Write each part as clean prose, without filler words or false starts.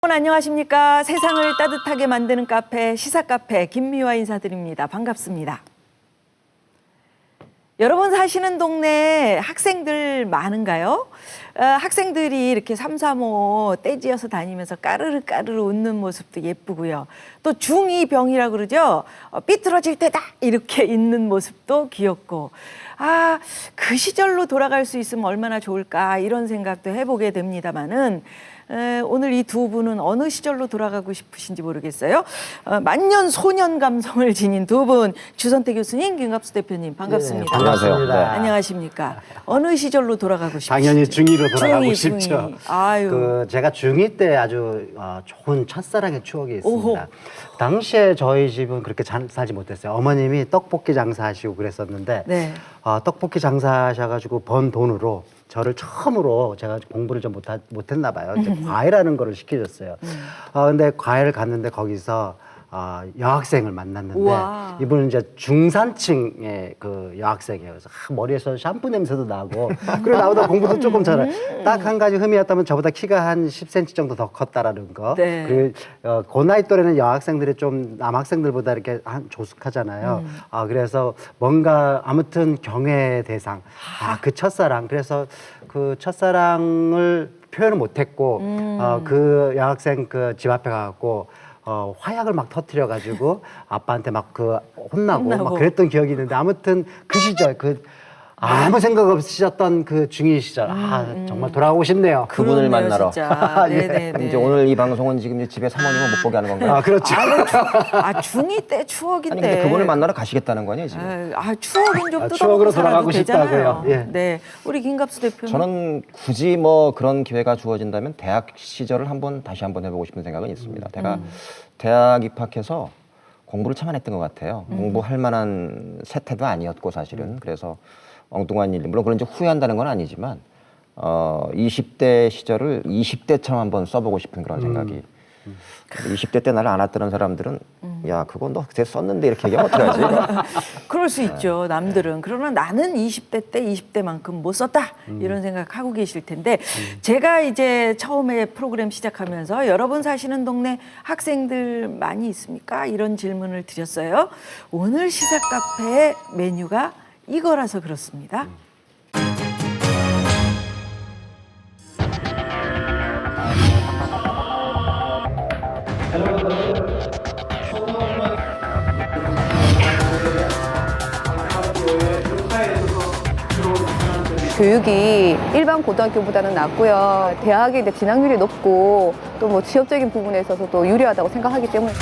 여러분 안녕하십니까. 세상을 따뜻하게 만드는 카페 시사카페 김미화 인사드립니다. 반갑습니다. 여러분 사시는 동네에 학생들 많은가요? 학생들이 이렇게 삼삼오오 떼지어서 다니면서 까르르 까르르 웃는 모습도 예쁘고요. 또 중2병이라고 그러죠. 삐뚤어질 때다 이렇게 있는 모습도 귀엽고, 그 시절로 돌아갈 수 있으면 얼마나 좋을까 이런 생각도 해보게 됩니다만은, 오늘 이 두 분은 어느 시절로 돌아가고 싶으신지 모르겠어요. 만년 소년 감성을 지닌 두 분, 주선태 교수님, 김갑수 대표님 반갑습니다. 네, 반갑습니다. 네. 안녕하십니까. 어느 시절로 돌아가고 싶으신지. 당연히 중2로 돌아가고 중2, 싶죠. 아유. 제가 중2 때 아주 좋은 첫사랑의 추억이 있습니다. 오호. 당시에 저희 집은 그렇게 잘 살지 못했어요. 어머님이 떡볶이 장사하시고 그랬었는데, 네. 떡볶이 장사하셔가지고 번 돈으로 저를 처음으로, 제가 공부를 좀 못했나 봐요. 이제 과외라는 거를 시켜줬어요. 근데 과외를 갔는데 거기서 여학생을 만났는데, 우와. 이분은 이제 중산층의 그 여학생이에요. 그래서 머리에서 샴푸 냄새도 나고, 그리고 나보다 공부도 조금 잘해. 딱 한 가지 흠이었다면 저보다 키가 한 10cm 정도 더 컸다라는 거. 네. 그 나이 또래는 여학생들이 좀 남학생들보다 이렇게 조숙하잖아요. 그래서 뭔가 아무튼 경외 대상. 그 첫사랑. 그래서 그 첫사랑을 표현을 못했고, 그 여학생 그 집 앞에 가갖고 화약을 막 터뜨려가지고 아빠한테 막 혼나고 막 그랬던 기억이 있는데, 아무튼 그 시절 아무 생각 없으셨던 그 중2 시절, 정말 돌아가고 싶네요. 그분을 만나러. 네네네. 이제 오늘 이 방송은 지금 집에 사모님은 못 보게 하는 건가요? 그렇죠. 중2 때 추억인데. 아니 근데 그분을 만나러 가시겠다는 거 아니에요 지금? 추억은 좀 뜯어보고 추억으로 살아도 돌아가고 되잖아요. 싶다고요. 예. 네, 우리 김갑수 대표는. 저는 굳이 뭐 그런 기회가 주어진다면 대학 시절을 다시 한번 해보고 싶은 생각은 있습니다. 제가 대학 입학해서 공부를 참 안 했던 것 같아요. 공부할 만한 세태도 아니었고 사실은. 그래서 엉뚱한 일, 물론 그런 지 후회한다는 건 아니지만 20대 시절을 20대처럼 한번 써보고 싶은 그런 생각이. 20대 때 나를 안았던 사람들은 야 그거 너 그때 썼는데 이렇게 얘기하면 어떡하지? 그럴 수 있죠, 남들은. 그러나 나는 20대 때 20대만큼 못 썼다 이런 생각하고 계실 텐데, 제가 이제 처음에 프로그램 시작하면서 여러분 사시는 동네 학생들 많이 있습니까? 이런 질문을 드렸어요. 오늘 시사 카페의 메뉴가 이거라서 그렇습니다. 교육이 일반 고등학교보다는 낫고요. 대학에 이제 진학률이 높고 또 뭐 취업적인 부분에 있어서도 유리하다고 생각하기 때문에.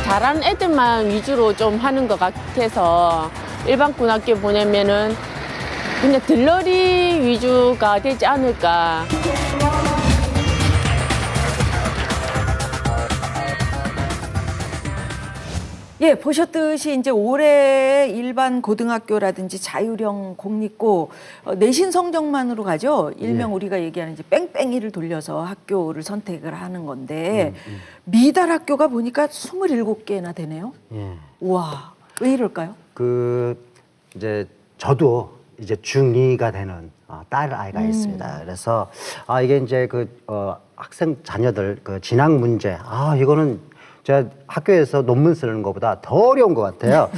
잘하는 애들만 위주로 좀 하는 것 같아서 일반 고등학교 보내면은 그냥 들러리 위주가 되지 않을까. 예, 보셨듯이 이제 올해 일반 고등학교라든지 자율형 공립고 내신 성적만으로 가죠. 일명 우리가 얘기하는 이제 뺑뺑이를 돌려서 학교를 선택을 하는 건데, 미달 학교가 보니까 27개나 되네요. 예. 우와, 왜 이럴까요? 이제 저도 이제 중2가 되는 딸 아이가 있습니다. 그래서 이게 이제 학생 자녀들 진학 문제, 이거는 제가 학교에서 논문 쓰는 것보다 더 어려운 것 같아요.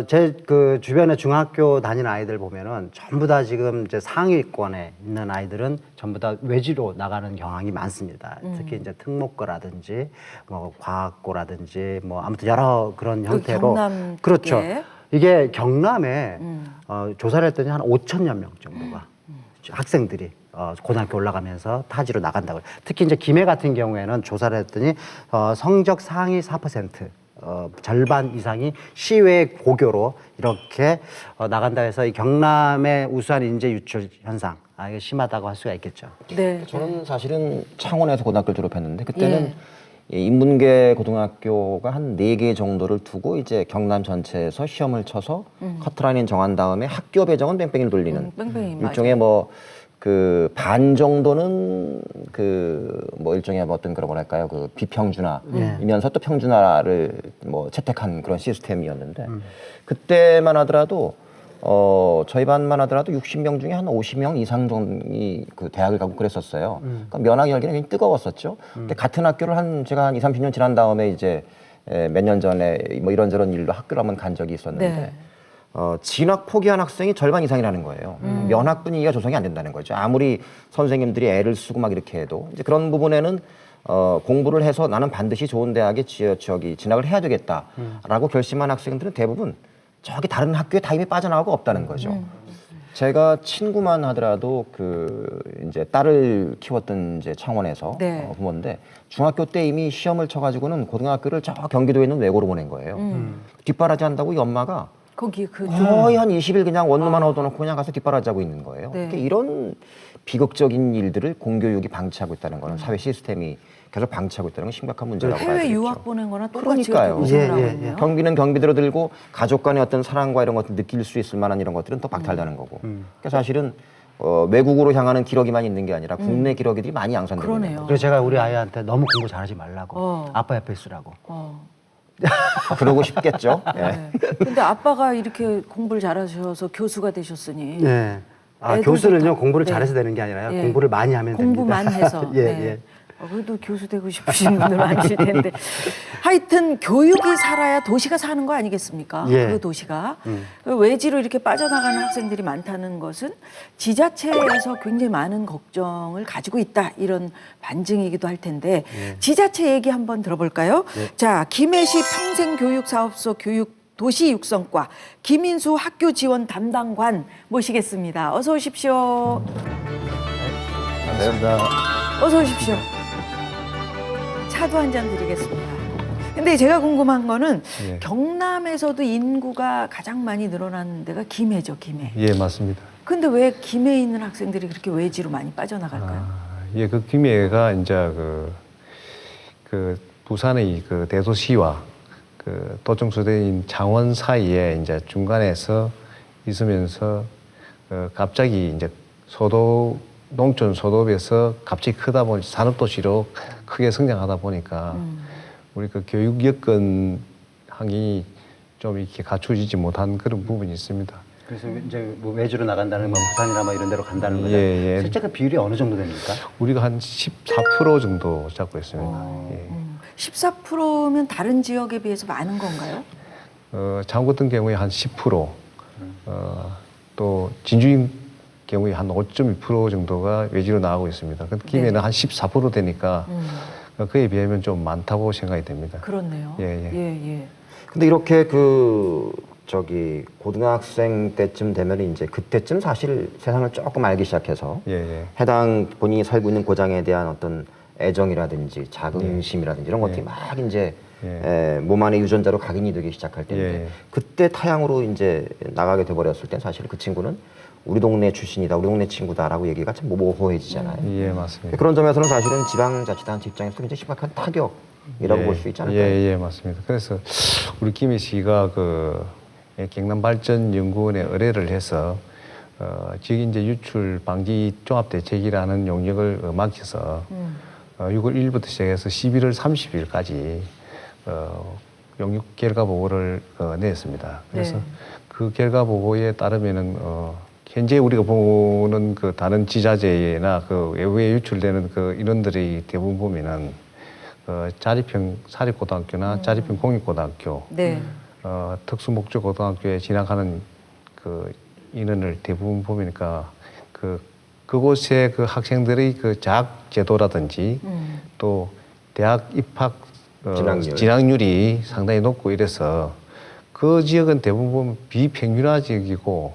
제 주변에 중학교 다니는 아이들 보면은 전부 다 지금 이제 상위권에 있는 아이들은 전부 다 외지로 나가는 경향이 많습니다. 특히 이제 특목고라든지 뭐 과학고라든지 뭐 아무튼 여러 그런 형태로. 경남 그렇죠. 쪽에. 이게 경남에 조사를 했더니 한 5천여 명 정도가 학생들이 고등학교 올라가면서 타지로 나간다고요. 특히 이제 김해 같은 경우에는 조사를 했더니 성적 상위 4%, 절반 이상이 시외 고교로 이렇게 나간다 해서 이 경남의 우수한 인재 유출 현상, 이게 심하다고 할 수가 있겠죠. 네. 저는 사실은 창원에서 고등학교를 졸업했는데 그때는 이 인문계 고등학교가 한 4개 정도를 두고 이제 경남 전체에서 시험을 쳐서 커트라인 정한 다음에 학교 배정은 뺑뺑이를 돌리는 뺑뺑이, 일종의 뭐 그 반 정도는 그 뭐 일종의 어떤 그런 거랄까요, 그 비평준화이면서 또 평준화를 뭐 채택한 그런 시스템이었는데 그때만 하더라도 저희 반만 하더라도 60명 중에 한 50명 이상 정도이 그 대학을 가고 그랬었어요. 그러니까 면학 열기는 굉장히 뜨거웠었죠. 근데 같은 학교를 제가 한 20, 30년 지난 다음에 이제 몇 년 전에 뭐 이런저런 일로 학교를 한번 간 적이 있었는데 네. 진학 포기한 학생이 절반 이상이라는 거예요. 면학 분위기가 조성이 안 된다는 거죠. 아무리 선생님들이 애를 쓰고 막 이렇게 해도 이제 그런 부분에는 공부를 해서 나는 반드시 좋은 대학에 진학을 해야 되겠다라고 결심한 학생들은 대부분 저기 다른 학교에 다 이미 빠져나가고 없다는 거죠. 제가 친구만 하더라도 그 이제 딸을 키웠던 이제 창원에서 네. 부모인데 중학교 때 이미 시험을 쳐가지고는 고등학교를 저 경기도에 있는 외고로 보낸 거예요. 뒷바라지 한다고 이 엄마가 거기 그 거의 한 20일 그냥 원룸만 얻어놓고 그냥 가서 뒷바라지하고 있는 거예요. 네. 그러니까 이런 비극적인 일들을 공교육이 방치하고 있다는 거는 사회 시스템이 계속 방치하고 있다는 건 심각한 문제라고 봐야 해외 되겠죠. 유학 보낸 거나 똑같이 그러니까요. 고생을 하고 예, 예, 있네요. 경비는 경비대로 들고 가족 간의 어떤 사랑과 이런 것들 느낄 수 있을 만한 이런 것들은 또 박탈되는 거고. 그러니까 사실은 외국으로 향하는 기러기만 있는 게 아니라 국내 기러기들이 많이 양산되고 있는 그러네요. 그래서 제가 우리 아이한테 너무 공부 잘하지 말라고 아빠 옆에 있으라고. 그러고 싶겠죠. 예. 네. 근데 아빠가 이렇게 공부를 잘하셔서 교수가 되셨으니 네. 아, 애들도 교수는요 다- 공부를 네. 잘해서 되는 게 아니라요. 예. 공부를 많이 하면 공부만 됩니다. 해서 예, 네. 예. 그래도 교수 되고 싶으신 분들 많으실 텐데 하여튼 교육이 살아야 도시가 사는 거 아니겠습니까? 예. 그 도시가 그 외지로 이렇게 빠져나가는 학생들이 많다는 것은 지자체에서 굉장히 많은 걱정을 가지고 있다 이런 반증이기도 할 텐데 지자체 얘기 한번 들어볼까요? 자, 김해시 평생교육사업소 도시 육성과 김인수 학교 지원 담당관 모시겠습니다. 어서 오십시오. 반갑습니다. 어서 오십시오. 차도 한 잔 드리겠습니다. 근데 제가 궁금한 거는 예. 경남에서도 인구가 가장 많이 늘어나는 데가 김해죠, 김해. 예, 맞습니다. 근데 왜 김해에 있는 학생들이 그렇게 외지로 많이 빠져나갈까요? 예, 그 김해가 이제 그 부산의 그 대도시와 그 도청수대인 창원 사이에 이제 중간에서 있으면서 갑자기 이제 농촌 소도에서 갑자기 크다 보니 산업도시로 크게 성장하다 보니까 우리 그 교육 여건 항이 좀 이렇게 갖춰지지 못한 그런 부분이 있습니다. 그래서 이제 뭐 외주로 나간다는 뭐 부산이나 뭐 이런 데로 간다는 거죠. 예, 예. 실제 그 비율이 어느 정도 됩니까? 우리가 한 14% 정도 잡고 있습니다. 예. 14%면 다른 지역에 비해서 많은 건가요? 장구 같은 경우에 한 10%, 또 진주인 경우에 한 5.2% 정도가 외지로 나가고 있습니다. 근데 김해는 네. 한 14% 되니까 그에 비하면 좀 많다고 생각이 됩니다. 그렇네요. 예, 예. 근데 이렇게 고등학생 때쯤 되면 이제 그때쯤 사실 세상을 조금 알기 시작해서 예. 해당 본인이 살고 있는 고장에 대한 어떤 애정이라든지 자긍심이라든지 이런 것들이 막 이제 몸 안에 유전자로 각인이 되기 시작할 때인데 그때 타향으로 이제 나가게 돼버렸을 때 사실 그 친구는 우리 동네 출신이다, 우리 동네 친구다라고 얘기가 참 모호해지잖아요. 예, 맞습니다. 그런 점에서는 사실은 지방자치단체 입장에서 굉장히 심각한 타격이라고 볼 수 있지 않을까요? 예, 맞습니다. 그래서 우리 김해시가 경남발전연구원에 의뢰를 해서 지역 이제 유출 방지 종합대책이라는 용역을 맡겨서 6월 1일부터 시작해서 11월 30일까지 용역 결과 보고를 냈습니다. 그래서 그 결과 보고에 따르면은 현재 우리가 보는 그 다른 지자체나 그 외부에 유출되는 그 인원들이 대부분 보면은 자립형 사립고등학교나 자립형 공립고등학교, 네. 특수목적고등학교에 진학하는 그 인원을 대부분 보니까 그곳에 그 학생들의 그 재학 제도라든지 또 대학 입학 진학률이 상당히 높고 이래서 그 지역은 대부분 비평균화 지역이고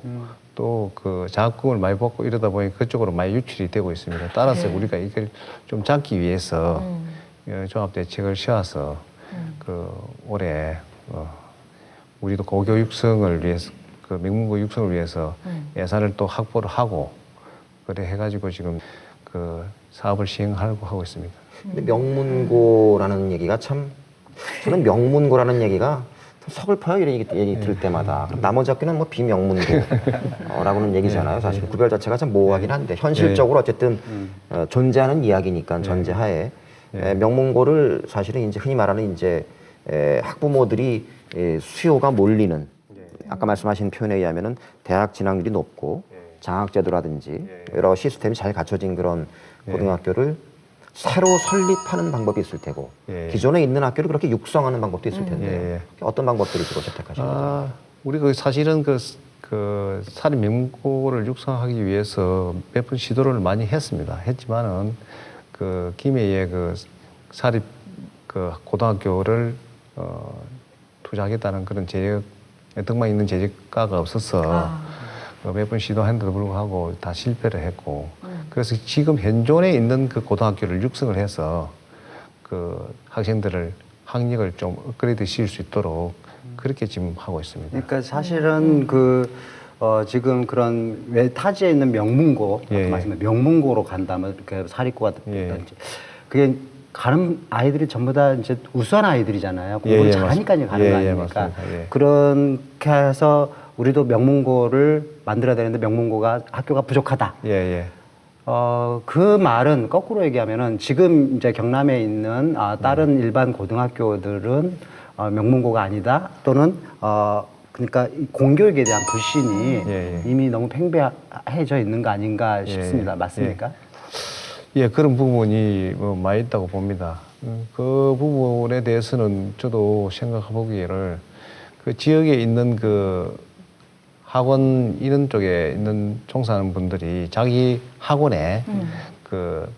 또 그 장학금을 많이 받고 이러다 보니 그쪽으로 많이 유출이 되고 있습니다. 따라서 우리가 이걸 좀 잡기 위해서 종합대책을 세워서 올해 우리도 고교 육성을 위해서 명문고 육성을 위해서 예산을 또 확보를 하고 그래 해가지고 지금 사업을 시행하려고 하고 있습니다. 근데 명문고라는 얘기가 참 저는 명문고라는 얘기가 서글퍼요 이런 얘기 들을 때마다. 그럼 나머지 학교는 뭐 비명문고라고는 얘기잖아요. 사실 구별 자체가 참 모호하긴 한데 현실적으로 어쨌든 존재하는 이야기니까 전제하에 명문고를 사실은 이제 흔히 말하는 이제 학부모들이 수요가 몰리는 아까 말씀하신 표현에 의하면은 대학 진학률이 높고 장학제도라든지 여러 시스템이 잘 갖춰진 그런 고등학교를 새로 설립하는 방법이 있을 테고 기존에 있는 학교를 그렇게 육성하는 방법도 있을 텐데 어떤 방법들을 주로 채택하시는 거죠? 우리 사실은 그 사립 명문고를 육성하기 위해서 몇 번 시도를 많이 했습니다. 했지만은 그 김해에 그 사립 그 고등학교를 투자하겠다는 그런 등만 있는 재력가가 없어서 몇 번 시도했는데도 불구하고 다 실패를 했고 그래서 지금 현존에 있는 그 고등학교를 육성을 해서 그 학생들을 학력을 좀 업그레이드 시킬 수 있도록 그렇게 지금 하고 있습니다. 그러니까 사실은 지금 그런 외 타지에 있는 명문고, 아까 말씀한 명문고로 간다면 이렇게 사립고가 됐든지 그게 가는 아이들이 전부 다 이제 우수한 아이들이잖아요. 공부를 잘하니까 가는 거 아닙니까? 맞습니다. 그렇게 해서 우리도 명문고를 만들어야 되는데 명문고가 학교가 부족하다. 그 말은 거꾸로 얘기하면은 지금 이제 경남에 있는 다른 일반 고등학교들은 명문고가 아니다 또는 그러니까 이 공교육에 대한 불신이 이미 너무 팽배해져 있는 거 아닌가 싶습니다. 맞습니까? 그런 부분이 많이 있다고 봅니다. 그 부분에 대해서는 저도 생각해 보기에는 그 지역에 있는 그 학원 이런 쪽에 있는 종사하는 분들이 자기 학원에 그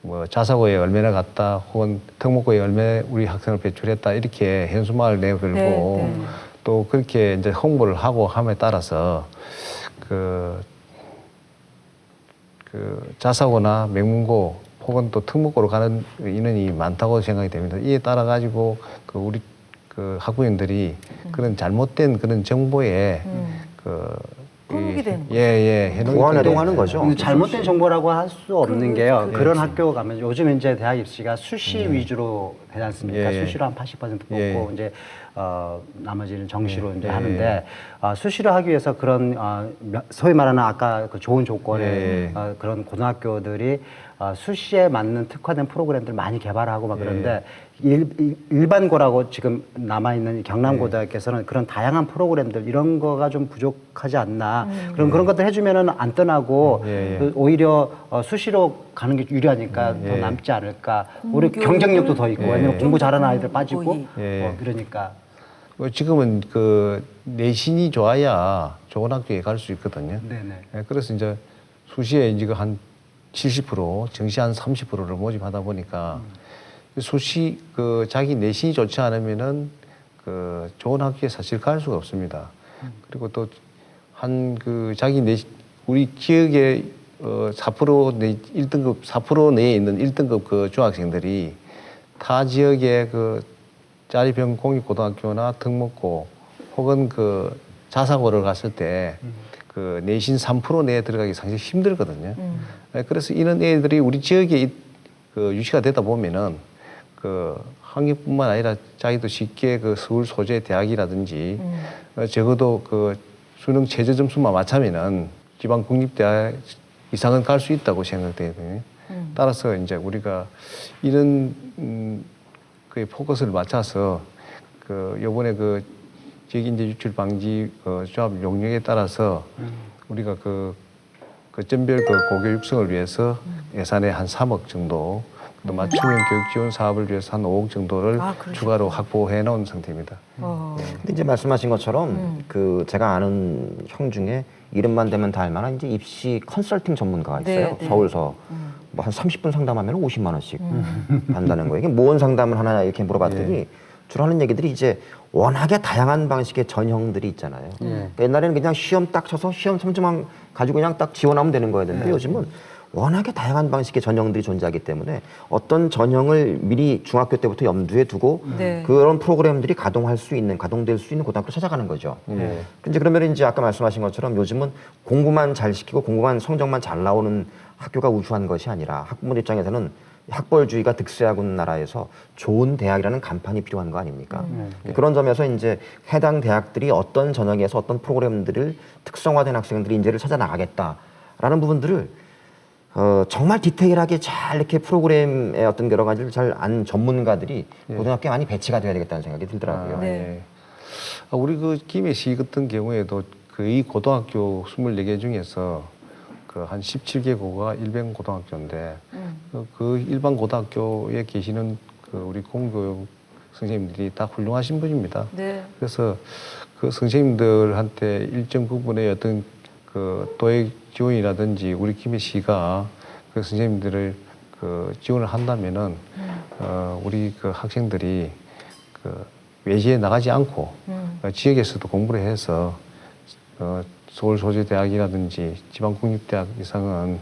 뭐 자사고에 얼마나 갔다 혹은 특목고에 얼마나 우리 학생을 배출했다 이렇게 현수막을 내걸고 또 그렇게 이제 홍보를 하고 함에 따라서 그 자사고나 명문고 혹은 또 특목고로 가는 인원이 많다고 생각이 됩니다. 이에 따라 가지고 그 우리 그 학부모님들이 그런 잘못된 그런 정보에 현혹이 되는 거죠. 무한회동하는 거죠. 근데 잘못된 정보라고 할 수 없는 게요. 그런 학교 가면 요즘 이제 대학 입시가 수시 위주로 되지 않습니까? 수시로 한 80% 뽑고 이제 나머지는 정시로 이제 하는데 수시로 하기 위해서 그런 소위 말하는 아까 그 좋은 조건의 그런 고등학교들이 수시에 맞는 특화된 프로그램들 많이 개발하고 막 그런데 일반고라고 지금 남아있는 경남고등학교에서는 그런 다양한 프로그램들 이런 거가 좀 부족하지 않나 그런 것들 해주면은 안 떠나고 오히려 수시로 가는 게 유리하니까 더 남지 않을까 우리 경쟁력도 더 있고 왜냐면 공부 잘하는 아이들 빠지고 그러니까 지금은 그 내신이 좋아야 좋은 학교에 갈 수 있거든요. 그래서 이제 수시에 지금 한 70%, 정시 한 30%를 모집하다 보니까 수시 그 자기 내신이 좋지 않으면은 그 좋은 학교에 사실 갈 수가 없습니다. 그리고 또 한 그 자기 내신 우리 지역에 4% 내 1등급 4% 내에 있는 1등급 그 중학생들이 타 지역의 그 짜리병 공립고등학교나 특목고 혹은 그 자사고를 갔을 때 그 내신 3% 내에 들어가기 상당히 힘들거든요. 그래서 이런 애들이 우리 지역에 그 유치가 되다 보면은 그 학력뿐만 아니라 자기도 쉽게 그 서울 소재 대학이라든지 적어도 그 수능 최저 점수만 맞추면은 지방 국립대학 이상은 갈 수 있다고 생각되거든요. 따라서 이제 우리가 이런 그 포커스를 맞춰서 그 요번에 그 지역인재 유출 방지 조합 용역에 따라서 우리가 그 점별 그 고교 육성을 위해서 예산에 한 3억 정도 또 맞춤형 교육 지원 사업을 위해서 한 5억 정도를 추가로 확보해 놓은 상태입니다. 근데 이제 말씀하신 것처럼 그 제가 아는 형 중에 이름만 대면 다 알만한 이제 입시 컨설팅 전문가가 있어요. 서울서 뭐 한 30분 상담하면 50만 원씩 받는다는 거예요. 이게 무언 상담을 하나 이렇게 물어봤더니 주로 하는 얘기들이 이제 워낙에 다양한 방식의 전형들이 있잖아요. 그러니까 옛날에는 그냥 시험 딱 쳐서 시험 점수만 가지고 그냥 딱 지원하면 되는 거였는데 요즘은 워낙에 다양한 방식의 전형들이 존재하기 때문에 어떤 전형을 미리 중학교 때부터 염두에 두고 그런 프로그램들이 가동될 수 있는 고등학교를 찾아가는 거죠. 근데 그러면 이제 아까 말씀하신 것처럼 요즘은 공부만 잘 시키고 공부만 성적만 잘 나오는 학교가 우수한 것이 아니라 학부모 입장에서는 학벌주의가 득세하고 있는 나라에서 좋은 대학이라는 간판이 필요한 거 아닙니까? 그런 점에서 이제 해당 대학들이 어떤 전형에서 어떤 프로그램들을 특성화된 학생들이 인재를 찾아 나가겠다라는 부분들을 정말 디테일하게 잘 이렇게 프로그램의 어떤 여러 가지를 잘 아는 전문가들이 고등학교에 많이 배치가 돼야 되겠다는 생각이 들더라고요. 네. 예. 우리 그 김해시 같은 경우에도 그 이 고등학교 24개 중에서 그 한 17개고가 일반 고등학교인데 그 일반 고등학교에 계시는 그 우리 공교육 선생님들이 다 훌륭하신 분입니다. 네. 그래서 그 선생님들한테 일정 부분의 어떤 그 도액 지원이라든지 우리 김해시가 그 선생님들을 그 지원을 한다면은 우리 그 학생들이 그 외지에 나가지 않고 지역에서도 공부를 해서 서울 소재대학이라든지 지방국립대학 이상은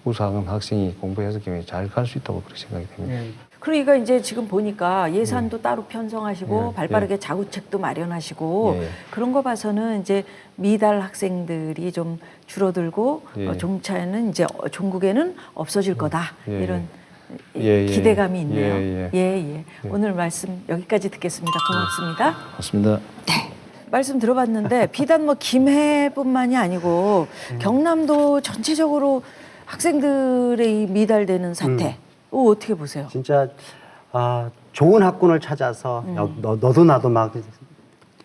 우수한 학생이 공부해서 경우에 잘 갈 수 있다고 그렇게 생각이 됩니다. 그러니까 이제 지금 보니까 예산도 따로 편성하시고 발빠르게 자구책도 마련하시고 그런 거 봐서는 이제 미달 학생들이 좀 줄어들고 종차에는 이제 종국에는 없어질 거다 이런 기대감이 있네요. 오늘 말씀 여기까지 듣겠습니다. 고맙습니다. 맞습니다. 말씀 들어봤는데 비단 뭐 김해뿐만이 아니고 경남도 전체적으로 학생들의 이 미달되는 사태 어떻게 보세요? 진짜 좋은 학군을 찾아서 너도 나도 막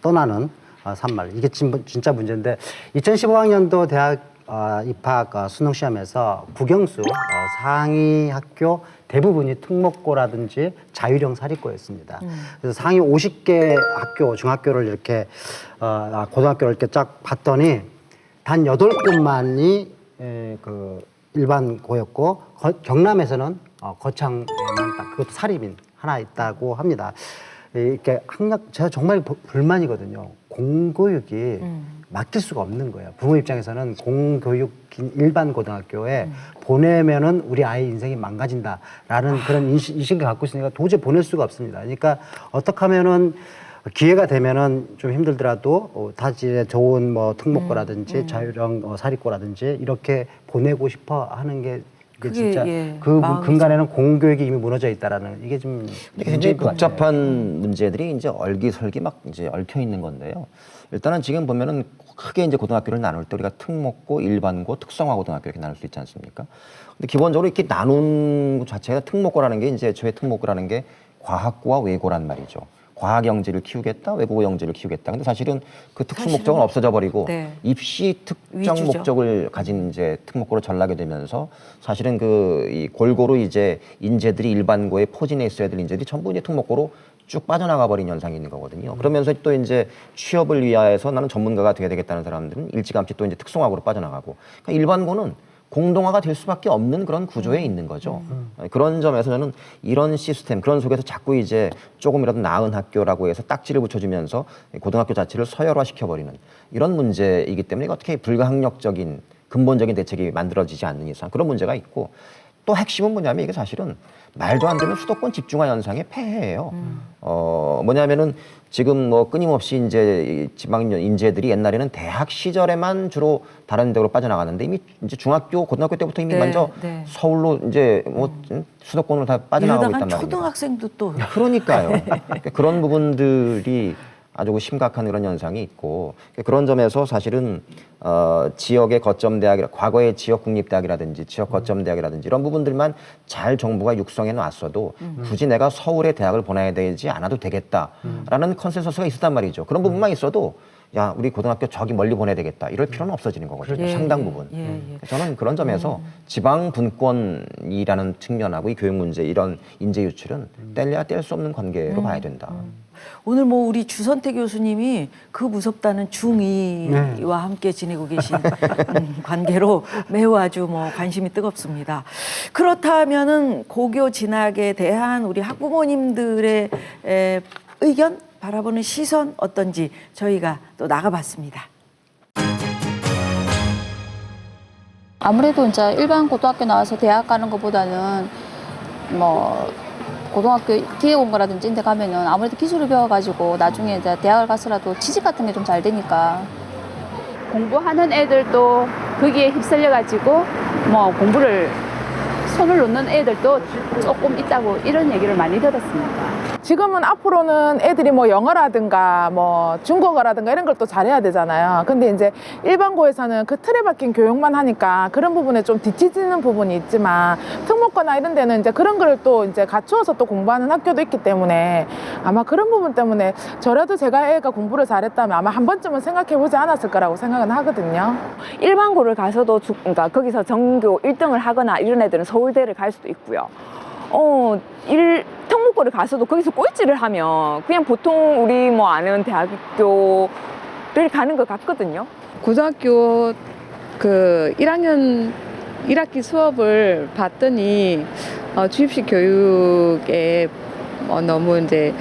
떠나는 산말 이게 진짜 문제인데 2015학년도 대학 입학 수능 시험에서 국영수 상위 학교 대부분이 특목고라든지 자율형 사립고였습니다. 그래서 상위 50개 학교 중학교를 이렇게 고등학교를 이렇게 쫙 봤더니 단 8곳만이 그 일반고였고 경남에서는 거창에만 딱 그것도 사립인 하나 있다고 합니다. 이렇게 제가 정말 불만이거든요. 공교육이 맡길 수가 없는 거예요. 부모 입장에서는 공교육인 일반 고등학교에 보내면은 우리 아이 인생이 망가진다라는 그런 인식을 갖고 있으니까 도저히 보낼 수가 없습니다. 그러니까 어떻게 하면은 기회가 되면은 좀 힘들더라도 타지에 좋은 뭐 특목고라든지 자율형 사립고라든지 이렇게 보내고 싶어 하는 게 그게, 진짜 그 마음이죠. 근간에는 공교육이 이미 무너져 있다라는 이게 좀 굉장히 복잡한 문제들이 이제 얼기설기 막 이제 얽혀 있는 건데요. 일단은 지금 보면은 크게 이제 고등학교를 나눌 때 우리가 특목고, 일반고, 특성화 고등학교 이렇게 나눌 수 있지 않습니까? 근데 기본적으로 이렇게 나눈 것 자체가 특목고라는 게 이제 애초에 특목고라는 게 과학고와 외고란 말이죠. 과학 영재를 키우겠다, 외국어 영재를 키우겠다. 근데 사실은 그 특수 목적은 없어져 버리고 입시 특정 위주죠. 목적을 가진 이제 특목고로 전락이 되면서 사실은 이 골고루 이제 인재들이 일반고에 포진해 있어야 될 인재들이 전부 이제 특목고로 쭉 빠져나가 버린 현상이 있는 거거든요. 그러면서 또 이제 취업을 위하여서 나는 전문가가 돼야 되겠다는 사람들은 일찌감치 또 이제 특성화고로 빠져나가고 그러니까 일반고는 공동화가 될 수밖에 없는 그런 구조에 있는 거죠. 그런 점에서 저는 이런 시스템, 그런 속에서 자꾸 이제 조금이라도 나은 학교라고 해서 딱지를 붙여주면서 고등학교 자체를 서열화시켜버리는 이런 문제이기 때문에 이거 어떻게 불가항력적인 근본적인 대책이 만들어지지 않는 이상 그런 문제가 있고 또 핵심은 뭐냐면 이게 사실은 말도 안 되는 수도권 집중화 현상의 폐해예요. 뭐냐면은 지금 뭐 끊임없이 이제 지방 인재들이 옛날에는 대학 시절에만 주로 다른 데로 빠져나갔는데 이미 이제 중학교, 고등학교 때부터 이미 먼저 서울로 이제 뭐 수도권으로 다 빠져나가고 있단 말입니다. 초등학생도 또 그러니까요. 그런 부분들이 아주 심각한 그런 현상이 있고 그런 점에서 사실은 지역의 거점 대학, 과거의 지역 국립대학이라든지 지역 거점 대학이라든지 이런 부분들만 잘 정부가 육성해 놨어도 굳이 내가 서울에 대학을 보내야 되지 않아도 되겠다라는 컨센서스가 있었단 말이죠. 그런 부분만 있어도 야 우리 고등학교 저기 멀리 보내야 되겠다 이럴 필요는 없어지는 거거든요. 상당 부분. 저는 그런 점에서 지방 분권이라는 측면하고 이 교육 문제 이런 인재 유출은 뗄래야 뗄 수 없는 관계로 봐야 된다. 오늘 뭐 우리 주선태 교수님이 그 무섭다는 중2와 함께 지내고 계신 관계로 매우 아주 뭐 관심이 뜨겁습니다. 그렇다면은 고교 진학에 대한 우리 학부모님들의 의견, 바라보는 시선 어떤지 저희가 또 나가봤습니다. 아무래도 이제 일반 고등학교 나와서 대학 가는 것보다는 뭐 고등학교 기계공고라든지 이런 데 가면은 아무래도 기술을 배워가지고 나중에 이제 대학을 가서라도 취직 같은 게 좀 잘 되니까. 공부하는 애들도 거기에 휩쓸려가지고 뭐 공부를 손을 놓는 애들도 조금 있다고 이런 얘기를 많이 들었습니다. 지금은 앞으로는 애들이 뭐 영어라든가 뭐 중국어라든가 이런 걸 또 잘해야 되잖아요. 근데 이제 일반고에서는 그 틀에 박힌 교육만 하니까 그런 부분에 좀 뒤처지는 부분이 있지만 특목고나 이런 데는 이제 그런 걸 또 이제 갖추어서 또 공부하는 학교도 있기 때문에 아마 그런 부분 때문에 저라도 제가 애가 공부를 잘했다면 아마 한 번쯤은 생각해 보지 않았을 거라고 생각은 하거든요. 일반고를 가서도 그러니까 거기서 전교 1등을 하거나 이런 애들은 서울대를 갈 수도 있고요. 특목고를 가서도 거기서 꼴찌를 하면 그냥 보통 우리 뭐 아는 대학교를 가는 것 같거든요. 고등학교 그 1학년 1학기 수업을 봤더니 주입식 교육에 너무 이제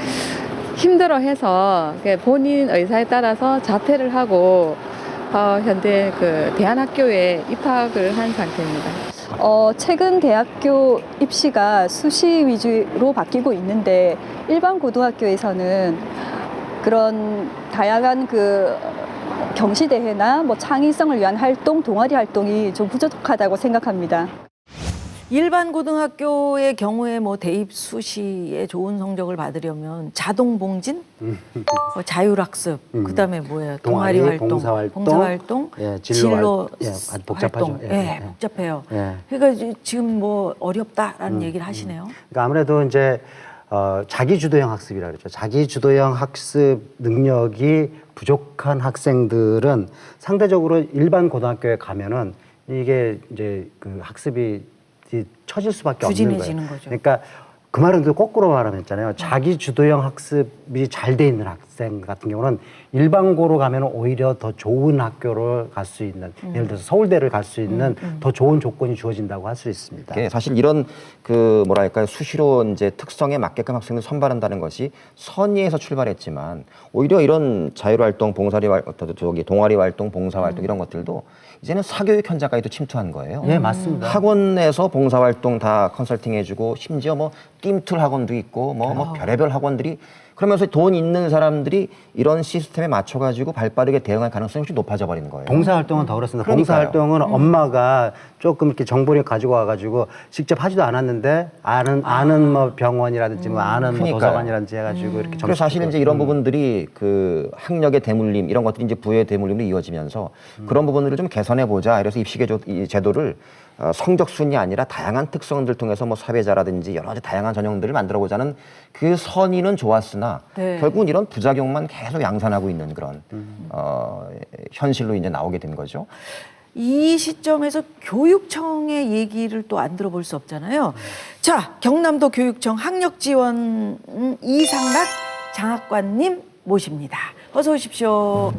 힘들어해서 본인 의사에 따라서 자퇴를 하고 현대 그 대안학교에 입학을 한 상태입니다. 최근 대학교 입시가 수시 위주로 바뀌고 있는데 일반 고등학교에서는 그런 다양한 그 경시대회나 뭐 창의성을 위한 활동, 동아리 활동이 좀 부족하다고 생각합니다. 일반 고등학교의 경우에 뭐 대입 수시에 좋은 성적을 받으려면 자동 봉진, 뭐 자율학습, 그다음에 뭐예요? 동아리 활동, 봉사활동, 예, 진로 아주 복잡하죠. 활동. 예, 예, 예. 복잡해요. 예. 그러니까 지금 뭐 어렵다라는 얘기를 하시네요. 그러니까 아무래도 이제 자기주도형 학습이라 그러죠. 자기주도형 학습 능력이 부족한 학생들은 상대적으로 일반 고등학교에 가면은 이게 이제 그 학습이 처질 수밖에 없는 거예요. 부진해지는 거죠. 그러니까 그 말은 또 거꾸로 말하면 있잖아요. 자기 주도형 학습이 잘 돼 있는 학생 같은 경우는 일반고로 가면 오히려 더 좋은 학교를 갈 수 있는, 예를 들어서 서울대를 갈 수 있는 더 좋은 조건이 주어진다고 할 수 있습니다. 사실 이런 그 뭐랄까요 수시로 이제 특성에 맞게끔 학생을 선발한다는 것이 선의에서 출발했지만 오히려 이런 자율활동, 동아리 활동, 봉사활동 이런 것들도 이제는 사교육 현장까지도 침투한 거예요. 예, 맞습니다. 학원에서 봉사활동 다 컨설팅해주고 심지어 뭐 띵툴 학원도 있고 뭐 별의별 학원들이 그러면서 돈 있는 사람들이 이런 시스템에 맞춰가지고 발빠르게 대응할 가능성이 훨씬 높아져 버리는 거예요. 봉사활동은 더 그렇습니다. 그러니까요. 봉사활동은 엄마가 조금 이렇게 정보를 가지고 와가지고 직접 하지도 않았는데 아는 뭐 병원이라든지 뭐 아는 뭐 그러니까요. 도서관이라든지 해가지고 이렇게 그래서 사실 이제 이런 부분들이 그 학력의 대물림 이런 것들이 이제 부의 대물림으로 이어지면서 그런 부분들을 좀 개선해 보자. 이래서 입시 제도를 성적 순이 아니라 다양한 특성들 통해서 뭐 사회자라든지 여러 가지 다양한 전형들을 만들어 보자는 그 선의는 좋았으나 네. 결국은 이런 부작용만 계속 양산하고 있는 그런 현실로 이제 나오게 된 거죠. 이 시점에서 교육청의 얘기를 또 안 들어볼 수 없잖아요. 자, 경남도 교육청 학력지원 이상락 장학관님 모십니다. 어서 오십시오.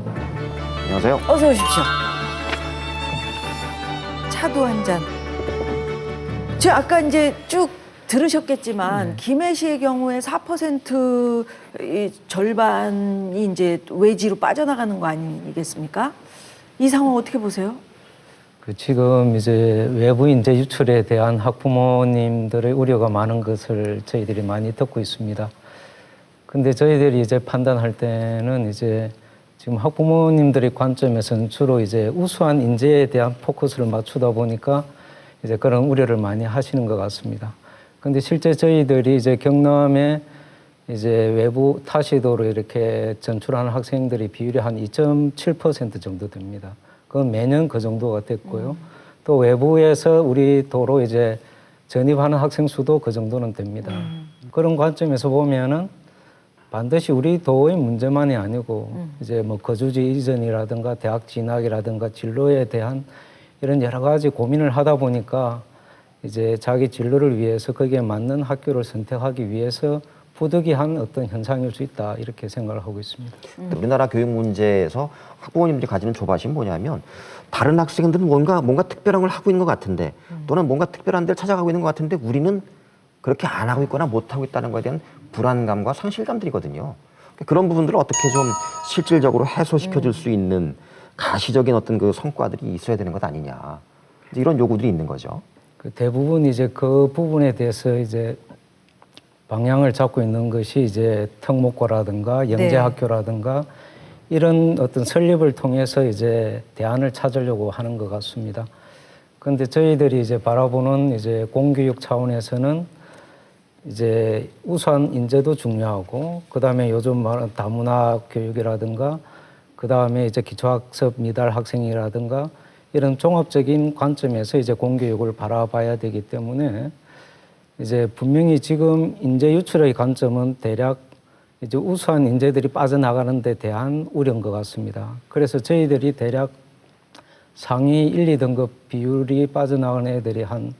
안녕하세요. 어서 오십시오. 차도 한 잔. 저 아까 이제 쭉 들으셨겠지만 김해시의 경우에 4% 절반이 이제 외지로 빠져나가는 거 아니겠습니까? 이 상황 어떻게 보세요? 지금 이제 외부 인재 유출에 대한 학부모님들의 우려가 많은 것을 저희들이 많이 듣고 있습니다. 근데 저희들이 이제 판단할 때는 이제 지금 학부모님들의 관점에서는 주로 이제 우수한 인재에 대한 포커스를 맞추다 보니까 이제 그런 우려를 많이 하시는 것 같습니다. 근데 실제 저희들이 이제 경남에 이제 외부 타시도로 이렇게 전출하는 학생들이 비율이 한 2.7% 정도 됩니다. 그건 매년 그 정도가 됐고요. 또 외부에서 우리 도로 이제 전입하는 학생 수도 그 정도는 됩니다. 그런 관점에서 보면은 반드시 우리 도의 문제만이 아니고 이제 뭐 거주지 이전이라든가 대학 진학이라든가 진로에 대한 이런 여러 가지 고민을 하다 보니까 이제 자기 진로를 위해서 거기에 맞는 학교를 선택하기 위해서 부득이한 어떤 현상일 수 있다 이렇게 생각을 하고 있습니다. 우리나라 교육 문제에서 학부모님들이 가지는 조바심이 뭐냐면 다른 학생들은 뭔가 특별한 걸 하고 있는 것 같은데 또는 뭔가 특별한 데를 찾아가고 있는 것 같은데 우리는 그렇게 안 하고 있거나 못 하고 있다는 것에 대한 불안감과 상실감들이거든요. 그런 부분들을 어떻게 좀 실질적으로 해소시켜 줄 수 있는 가시적인 어떤 그 성과들이 있어야 되는 것 아니냐. 이런 요구들이 있는 거죠. 대부분 이제 그 부분에 대해서 이제 방향을 잡고 있는 것이 이제 특목고라든가 영재학교라든가 이런 어떤 설립을 통해서 이제 대안을 찾으려고 하는 것 같습니다. 근데 저희들이 이제 바라보는 이제 공교육 차원에서는 이제 우수한 인재도 중요하고, 그 다음에 요즘 말하는 다문화 교육이라든가, 그 다음에 이제 기초학습 미달 학생이라든가 이런 종합적인 관점에서 이제 공교육을 바라봐야 되기 때문에 이제 분명히 지금 인재 유출의 관점은 대략 이제 우수한 인재들이 빠져나가는 데 대한 우려인 것 같습니다. 그래서 저희들이 대략 상위 1, 2등급 비율이 빠져나가는 애들이 한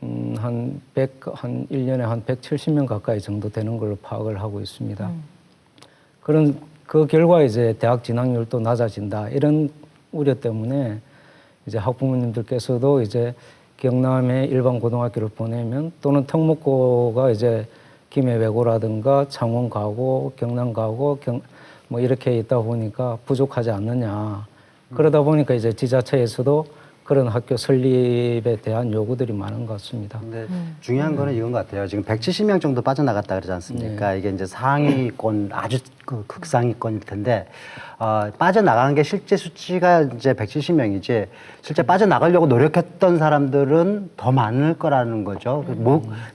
1년에 한 170명 가까이 정도 되는 걸로 파악을 하고 있습니다. 그 결과 이제 대학 진학률도 낮아진다. 이런 우려 때문에 이제 학부모님들께서도 이제 경남에 일반 고등학교를 보내면, 또는 특목고가 이제 김해외고라든가 창원 가고 경남 가고 뭐 이렇게 있다 보니까 부족하지 않느냐. 그러다 보니까 이제 지자체에서도 그런 학교 설립에 대한 요구들이 많은 것 같습니다. 근데 중요한 거는 이건 것 같아요. 지금 170명 정도 빠져나갔다 그러지 않습니까? 이게 이제 상위권, 아주 그 극상위권일 텐데, 빠져나가는 게 실제 수치가 이제 170명이지, 실제 빠져나가려고 노력했던 사람들은 더 많을 거라는 거죠.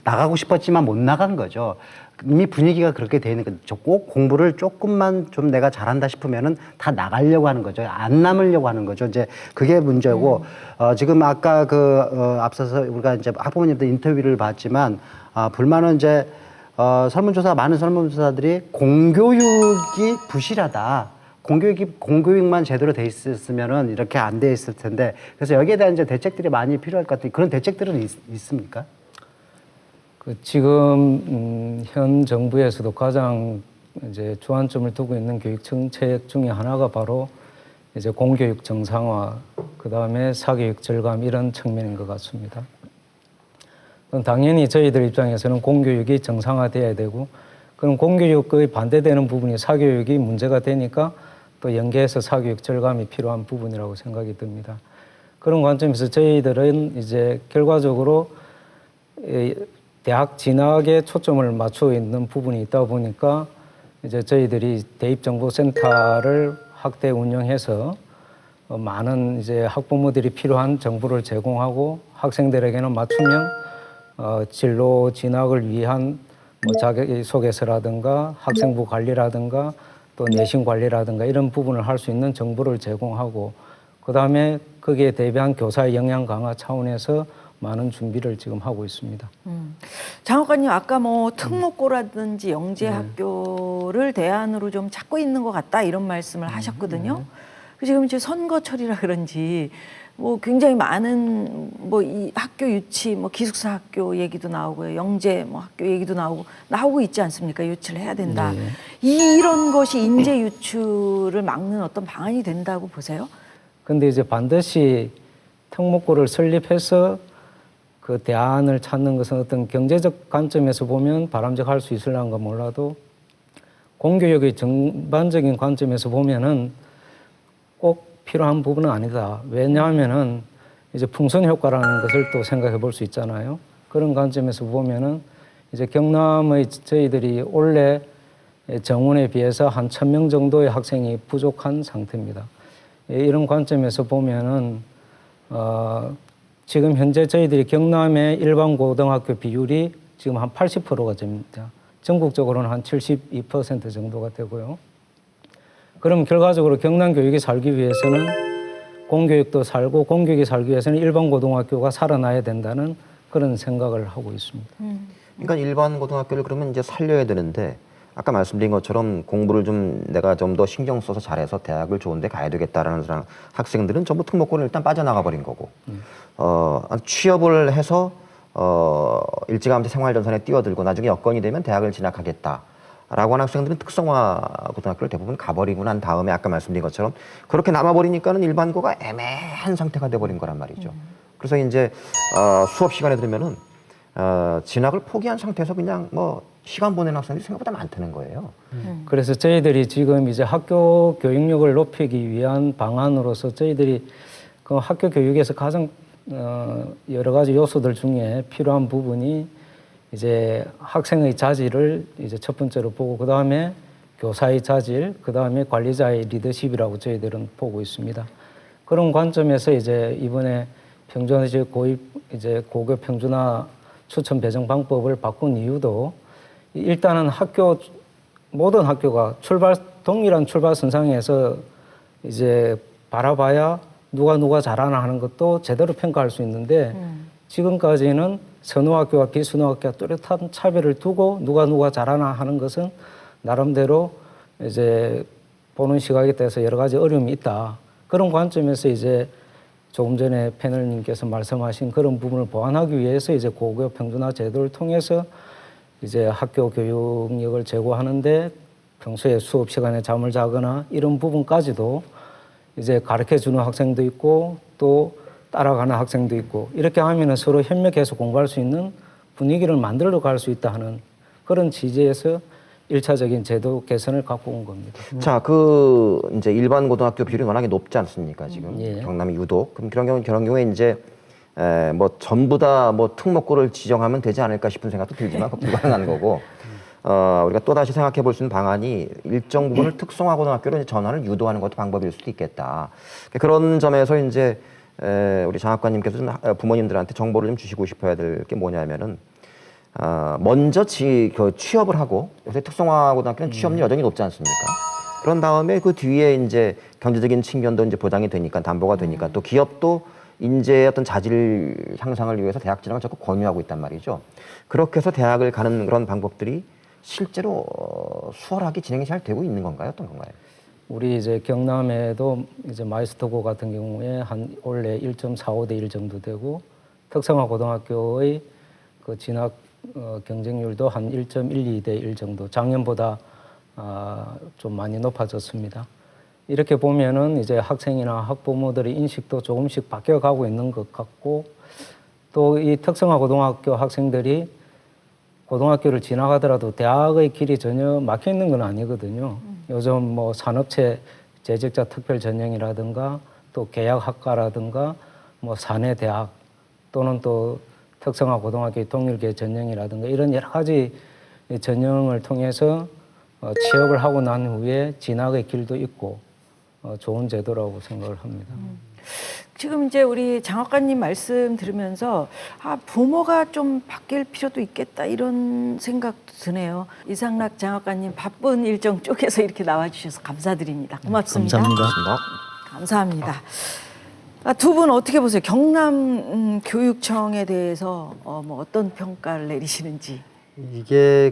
나가고 싶었지만 못 나간 거죠. 이미 분위기가 그렇게 돼 있는 거죠. 꼭 공부를 조금만 좀 내가 잘한다 싶으면은 다 나가려고 하는 거죠. 안 남으려고 하는 거죠. 이제 그게 문제고, 지금 아까 앞서서 우리가 이제 학부모님들 인터뷰를 봤지만, 불만은 이제, 많은 설문조사들이 공교육이 부실하다. 공교육만 제대로 돼 있었으면은 이렇게 안 돼 있을 텐데, 그래서 여기에 대한 이제 대책들이 많이 필요할 것 같아요. 그런 대책들은 있습니까? 지금 현 정부에서도 가장 이제 주안점을 두고 있는 교육 정책 중에 하나가 바로 이제 공교육 정상화, 그 다음에 사교육 절감, 이런 측면인 것 같습니다. 당연히 저희들 입장에서는 공교육이 정상화돼야 되고, 그럼 공교육의 반대되는 부분이 사교육이 문제가 되니까 또 연계해서 사교육 절감이 필요한 부분이라고 생각이 듭니다. 그런 관점에서 저희들은 이제 결과적으로 대학 진학에 초점을 맞추고 있는 부분이 있다 보니까 이제 저희들이 대입정보센터를 확대 운영해서 많은 이제 학부모들이 필요한 정보를 제공하고, 학생들에게는 맞춤형 진로 진학을 위한 뭐 자기소개서라든가 학생부 관리라든가 또 내신 관리라든가 이런 부분을 할 수 있는 정보를 제공하고, 그 다음에 거기에 대비한 교사의 역량 강화 차원에서 많은 준비를 지금 하고 있습니다. 장학관님, 아까 뭐 특목고라든지 영재학교를 대안으로 좀 찾고 있는 것 같다, 이런 말씀을 하셨거든요. 지금 이제 선거철이라 그런지 뭐 굉장히 많은 뭐 이 학교 유치, 뭐 기숙사 학교 얘기도 나오고요, 영재 뭐 학교 얘기도 나오고 있지 않습니까? 유치를 해야 된다. 이런 것이 인재 유출을 막는 어떤 방안이 된다고 보세요? 근데 이제 반드시 특목고를 설립해서 그 대안을 찾는 것은 어떤 경제적 관점에서 보면 바람직할 수 있을런가 몰라도, 공교육의 전반적인 관점에서 보면은 꼭 필요한 부분은 아니다. 왜냐하면은 이제 풍선 효과라는 것을 또 생각해 볼 수 있잖아요. 그런 관점에서 보면은 이제 경남의 저희들이 올해 정원에 비해서 한 1,000명 정도의 학생이 부족한 상태입니다. 이런 관점에서 보면은 지금 현재 저희들이 경남의 일반 고등학교 비율이 지금 한 80%가 됩니다. 전국적으로는 한 72% 정도가 되고요. 그럼 결과적으로 경남 교육이 살기 위해서는 공교육도 살고, 공교육이 살기 위해서는 일반 고등학교가 살아나야 된다는 그런 생각을 하고 있습니다. 그러니까 일반 고등학교를 그러면 이제 살려야 되는데, 아까 말씀드린 것처럼 공부를 좀 내가 좀 더 신경 써서 잘해서 대학을 좋은 데 가야 되겠다라는 학생들은 전부 특목고를 일단 빠져나가 버린 거고, 취업을 해서 일찌감치 생활전선에 뛰어들고 나중에 여건이 되면 대학을 진학하겠다라고 하는 학생들은 특성화 고등학교를 대부분 가버리고 난 다음에 아까 말씀드린 것처럼 그렇게 남아버리니까는 일반고가 애매한 상태가 돼버린 거란 말이죠. 그래서 이제 수업 시간에 들으면은 진학을 포기한 상태에서 그냥 뭐 시간 보내는 학생들이 생각보다 많다는 거예요. 그래서 저희들이 지금 이제 학교 교육력을 높이기 위한 방안으로서 저희들이 그 학교 교육에서 가장 여러 가지 요소들 중에 필요한 부분이 이제 학생의 자질을 이제 첫 번째로 보고, 그 다음에 교사의 자질, 그 다음에 관리자의 리더십이라고 저희들은 보고 있습니다. 그런 관점에서 이제 이번에 평준화제 고입 이제 고교 평준화 추천 배정 방법을 바꾼 이유도 일단은 모든 학교가 동일한 출발선상에서 이제 바라봐야 누가 잘하나 하는 것도 제대로 평가할 수 있는데 지금까지는 선호학교와 비선호학교와 뚜렷한 차별을 두고 누가 잘하나 하는 것은 나름대로 이제 보는 시각에 대해서 여러 가지 어려움이 있다. 그런 관점에서 이제 조금 전에 패널님께서 말씀하신 그런 부분을 보완하기 위해서 이제 고교 평준화 제도를 통해서 이제 학교 교육력을 제고하는데 평소에 수업 시간에 잠을 자거나 이런 부분까지도 이제 가르쳐 주는 학생도 있고 또 따라가는 학생도 있고 이렇게 하면은 서로 협력해서 공부할 수 있는 분위기를 만들어 갈 수 있다 하는 그런 취지에서 1차적인 제도 개선을 갖고 온 겁니다. 자, 이제 일반 고등학교 비율이 워낙에 높지 않습니까, 지금? 예. 경남이 유독. 그럼 그런 경우에 이제 뭐 전부 다 뭐 특목고를 지정하면 되지 않을까 싶은 생각도 들지만 그건 불가능한 거고. 우리가 또 다시 생각해 볼 수 있는 방안이 일정 부분을 특성화 고등학교로 이제 전환을 유도하는 것도 방법일 수도 있겠다. 그런 점에서 이제 우리 장학관님께서 좀 부모님들한테 정보를 좀 주시고 싶어야 될 게 뭐냐면은 먼저 취업을 하고 요새 특성화 고등학교는 취업률이 여전히 높지 않습니까? 그런 다음에 그 뒤에 이제 경제적인 측면도 이제 보장이 되니까 담보가 되니까 또 기업도 인재의 어떤 자질 향상을 위해서 대학 진학을 자꾸 권유하고 있단 말이죠. 그렇게 해서 대학을 가는 그런 방법들이 실제로 수월하게 진행이 잘 되고 있는 건가요? 어떤 건가요? 우리 이제 경남에도 이제 마이스터고 같은 경우에 한 올해 1.45대 1 정도 되고 특성화 고등학교의 그 진학 경쟁률도 한 1.12대 1 정도 작년보다 좀 많이 높아졌습니다. 이렇게 보면은 이제 학생이나 학부모들의 인식도 조금씩 바뀌어가고 있는 것 같고 또 이 특성화 고등학교 학생들이 고등학교를 지나가더라도 대학의 길이 전혀 막혀 있는 건 아니거든요. 요즘 뭐 산업체 재직자 특별 전형이라든가 또 계약학과라든가 뭐 사내대학 또는 또 특성화 고등학교 동일계 전형이라든가 이런 여러 가지 전형을 통해서 취업을 하고 난 후에 진학의 길도 있고 좋은 제도라고 생각을 합니다. 지금 이제 우리 장학관님 말씀 들으면서 부모가 좀 바뀔 필요도 있겠다 이런 생각도 드네요. 이상락 장학관님 바쁜 일정 쪼개서 이렇게 나와주셔서 감사드립니다. 고맙습니다. 감사합니다. 두 분 어떻게 보세요? 경남 교육청에 대해서 뭐 어떤 평가를 내리시는지. 이게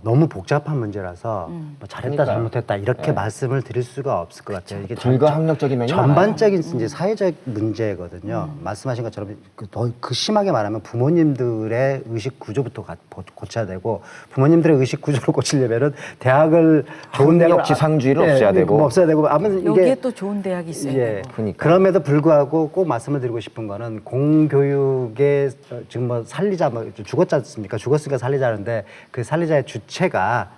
너무 복잡한 문제라서 뭐 잘했다 그러니까요. 잘못했다 이렇게 네. 말씀을 드릴 수가 없을 것 같아요. 이게 불가항력적인 면이 전반적인 이제 사회적 문제거든요. 말씀하신 것처럼 더 심하게 말하면 부모님들의 의식 구조부터 고쳐야 되고 부모님들의 의식 구조를 고치려면은 대학을 좋은 대학을 지상주의를 없애야 되고 없애야 되고 아무튼 여기에 이게 또 좋은 대학이 있어요. 예. 그러니까. 그럼에도 불구하고 꼭 말씀을 드리고 싶은 거는 공교육의 지금 뭐 살리자 뭐 죽었지 않습니까? 죽었으니까 살리자는데 그 살리자의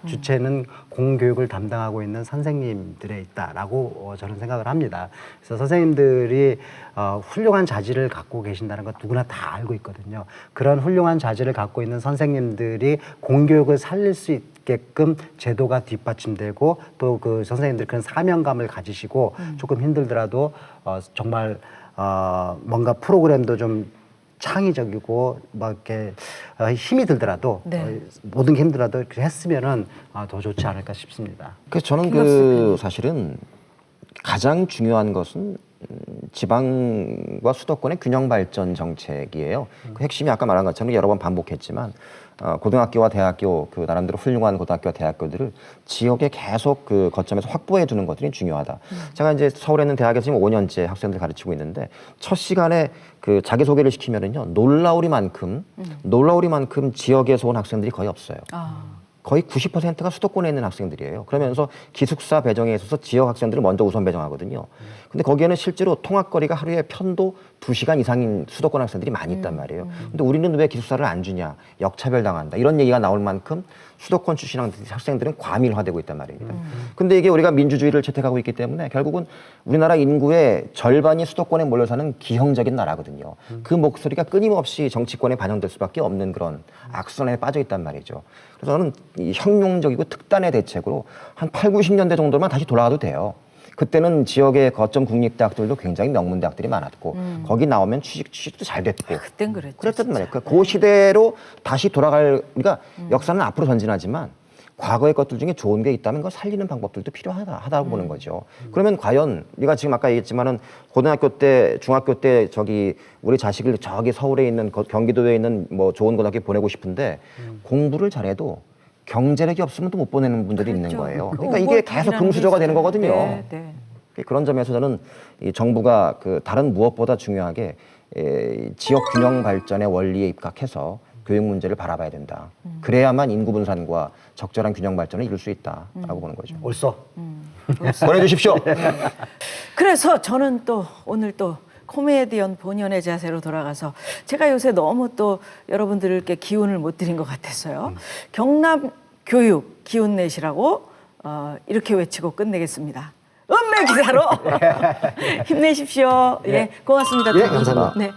주체는 공교육을 담당하고 있는 선생님들에 있다라고 저는 생각을 합니다. 그래서 선생님들이 훌륭한 자질을 갖고 계신다는 것 누구나 다 알고 있거든요. 그런 훌륭한 자질을 갖고 있는 선생님들이 공교육을 살릴 수 있게끔 제도가 뒷받침되고 또 그 선생님들 그런 사명감을 가지시고 조금 힘들더라도 정말 뭔가 프로그램도 좀 창의적이고 막 이렇게 힘이 들더라도 네. 모든 게 힘들어도 이렇게 했으면은 더 좋지 않을까 싶습니다. 그래서 저는 사실은 가장 중요한 것은 지방과 수도권의 균형 발전 정책이에요. 그 핵심이 아까 말한 것처럼 여러 번 반복했지만 고등학교와 대학교 그 나름대로 훌륭한 고등학교와 대학교들을 지역에 계속 그 거점에서 확보해 두는 것들이 중요하다. 제가 이제 서울에 있는 대학에서 지금 5년째 학생들 가르치고 있는데 첫 시간에 그 자기소개를 시키면은요 놀라우리만큼 지역에서 온 학생들이 거의 없어요. 거의 90%가 수도권에 있는 학생들이에요. 그러면서 기숙사 배정에 있어서 지역 학생들을 먼저 우선 배정하거든요. 근데 거기에는 실제로 통학거리가 하루에 편도 2시간 이상인 수도권 학생들이 많이 있단 말이에요. 근데 우리는 왜 기숙사를 안 주냐, 역차별 당한다 이런 얘기가 나올 만큼 수도권 출신 학생들은 과밀화되고 있단 말입니다. 근데 이게 우리가 민주주의를 채택하고 있기 때문에 결국은 우리나라 인구의 절반이 수도권에 몰려 사는 기형적인 나라거든요. 그 목소리가 끊임없이 정치권에 반영될 수밖에 없는 그런 악순환에 빠져 있단 말이죠. 그래서 저는 이 혁명적이고 특단의 대책으로 한 80, 90년대 정도만 다시 돌아가도 돼요. 그때는 지역의 거점 국립대학들도 굉장히 명문 대학들이 많았고 거기 나오면 취직도 잘 됐고 그땐 그랬죠. 그랬단 진짜. 말이에요. 그 시대로 다시 돌아갈 그러니까 역사는 앞으로 전진하지만 과거의 것들 중에 좋은 게 있다면 그걸 살리는 방법들도 필요하다고 보는 거죠. 그러면 과연 우리가 지금 아까 얘기했지만은 고등학교 때, 중학교 때 저기 우리 자식을 저기 서울에 있는 경기도에 있는 뭐 좋은 고등학교에 보내고 싶은데 공부를 잘해도 경제력이 없으면 또 못 보내는 분들이 있는 거예요. 그러니까 이게 계속 금수저가 되는 거거든요. 네, 네. 그런 점에서 저는 이 정부가 그 다른 무엇보다 중요하게 지역 균형 발전의 원리에 입각해서 교육 문제를 바라봐야 된다. 그래야만 인구 분산과 적절한 균형 발전을 이룰 수 있다라고 보는 거죠. 옳소. 보내주십시오. 그래서 저는 또 오늘 또 코미디언 본연의 자세로 돌아가서 제가 요새 너무 또 여러분들께 기운을 못 드린 것 같았어요. 경남 교육 기운 내시라고 이렇게 외치고 끝내겠습니다. 은매 기사로 힘내십시오. 예, 고맙습니다. 예, 감사합니다. 네.